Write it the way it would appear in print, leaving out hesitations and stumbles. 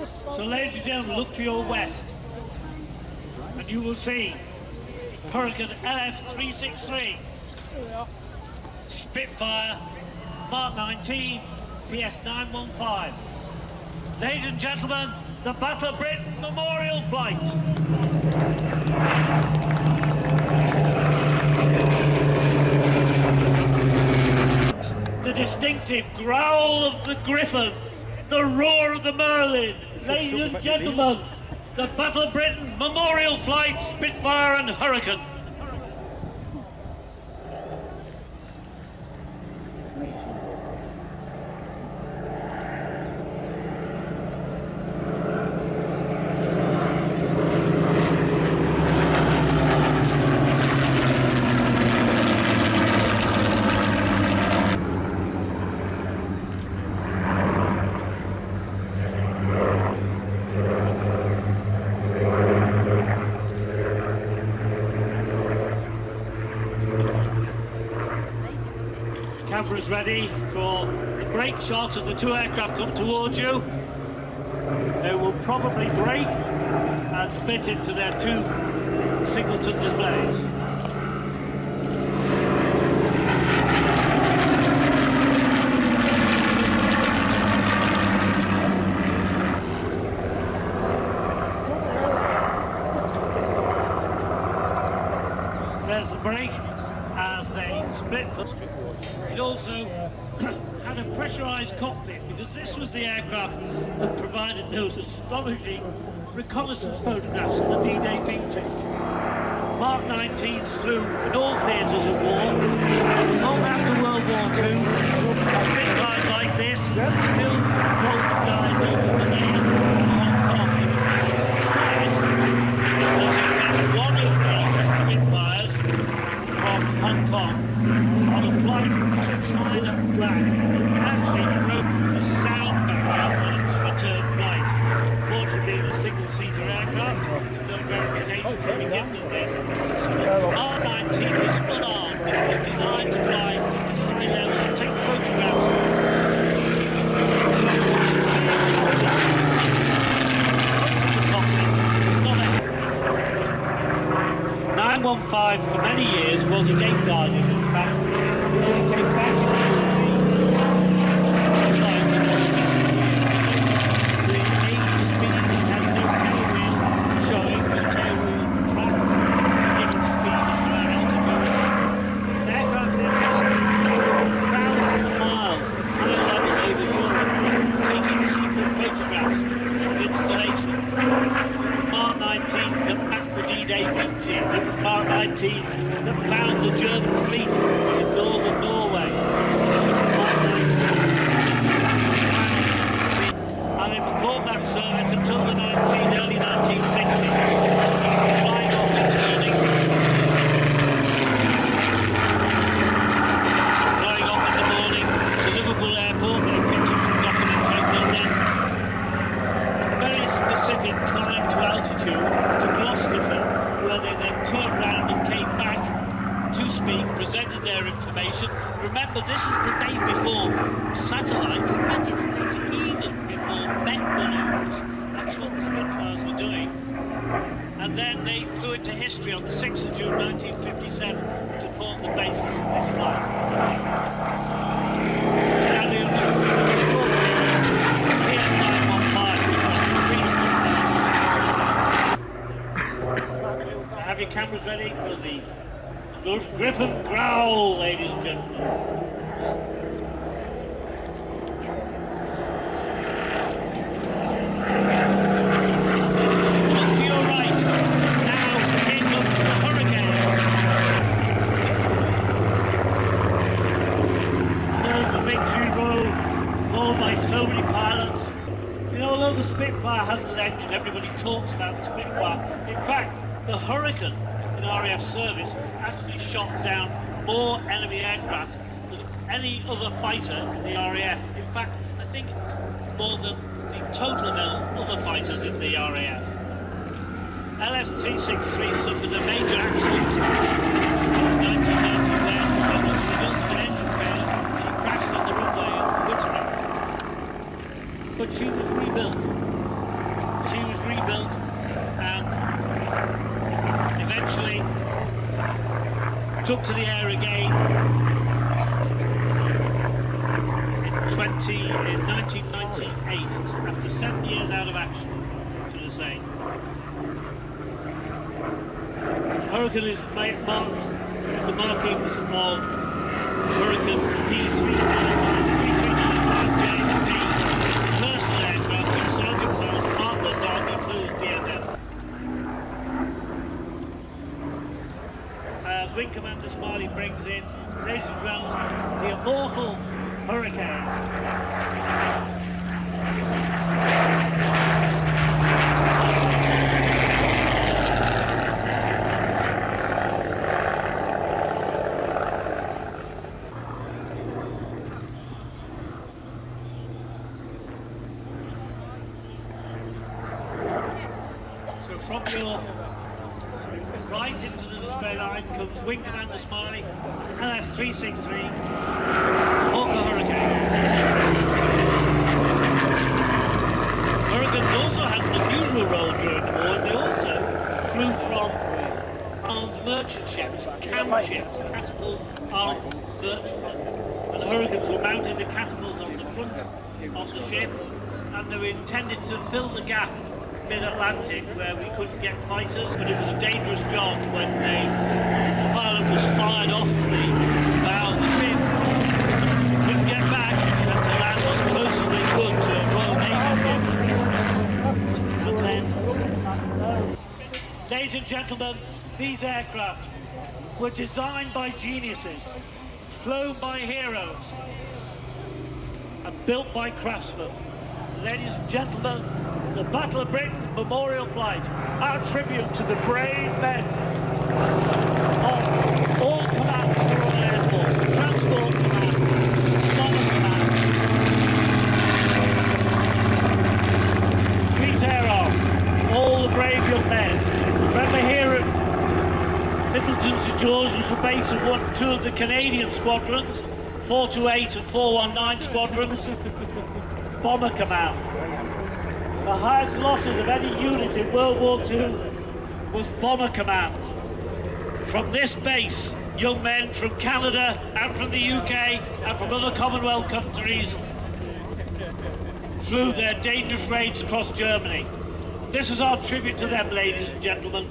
So ladies and gentlemen, look to your west and you will see Hurricane LS363, Spitfire, Mark 19, PS 915. Ladies and gentlemen, the Battle of Britain Memorial Flight. The distinctive growl of the Griffon, the roar of the Merlin. Ladies and gentlemen, the Battle of Britain Memorial Flight, Spitfire and Hurricane. Cameras ready for the brake shot as the two aircraft come towards you. They will probably brake and split into their two singleton displays. There's the brake as they split. It also had a pressurised cockpit because this was the aircraft that provided those astonishing reconnaissance photographs of the D-Day beaches. Mark 19s flew in all theatres of war. Long after World War II, Spitfires like this still control the skies over Manila and Hong Kong. It's sad because in fact one of the Spitfires from Hong Kong on a flight to China back actually broke the sound barrier on its return flight. Fortunately, the single-seater aircraft, no verification to begin with this. R-19 was unarmed. It was designed to fly at high level and take photographs. So as you can see, the cockpit is not a 915 for many years was a gate guardian. In fact, when he came back into the flight, to aid the speed, he had no tail wheel showing, no tail wheel tracks to give him speed at higher altitude. The aircraft then rescued thousands of miles at high level over Europe, taking secret photographs of installations. It was Mark 19s that mapped the D-Day beaches. It was Mark 19s that found the German fleet in northern Norway. And they performed that service until the early 1960s, flying off in the morning. Flying off in the morning to Liverpool Airport, where they picked up some documentation on them. Very specific climb to altitude to Gloucestershire, where they then turned round and came back to speak, presented their information. Remember, this is the day before satellites. In fact, it's even before Met balloons. That's what the Spitfires were doing. And then they flew into history on the 6th of June 1957 to form the basis of this flight. Have your cameras ready for the Griffon growl, ladies and gentlemen. Look to your right. Now in comes the Hurricane. There's the victory roll, followed by so many pilots. You know, although the Spitfire has a legend, everybody talks about the Spitfire. In fact, the Hurricane in RAF service actually shot down more enemy aircraft than any other fighter in the RAF. In fact, I think more than the total amount of other fighters in the RAF. LS363 suffered a major accident in 1990 when as a result of an engine failure, she crashed on the runway at Whittingham. But she was rebuilt. took to the air again in 1998, after 7 years out of action, to the same. Hurricane is marked the markings of Hurricane P395J, personal aircraft, and Sergeant Pound Arthur Dog includes BBMF. As Wing Commander Smiley brings in, ladies and gentlemen, the immortal Hurricane. So from your right into the display line comes Wing Commander Smiley, LS-363, Hawker Hurricane. Hurricanes also had an unusual role during the war. They also flew from armed merchant ships, cam ships, catapult armed merchantmen. And the Hurricanes were mounted a catapult on the front of the ship, and they were intended to fill the gap mid-Atlantic where we couldn't get fighters, but it was a dangerous job when the pilot was fired off the bow of the ship. They couldn't get back and to land as close as they could to a Royal Navy ship. But then, ladies and gentlemen, these aircraft were designed by geniuses, flown by heroes, and built by craftsmen. Ladies and gentlemen, the Battle of Britain Memorial Flight, our tribute to the brave men of all commands of the Royal Air Force, Transport Command, Bomber Command, Fleet Air Arm, all the brave young men. Remember here at Middleton St George was the base of two of the Canadian squadrons, 428 and 419 squadrons, Bomber Command. The highest losses of any unit in World War II was Bomber Command. From this base, young men from Canada and from the UK and from other Commonwealth countries flew their dangerous raids across Germany. This is our tribute to them, ladies and gentlemen.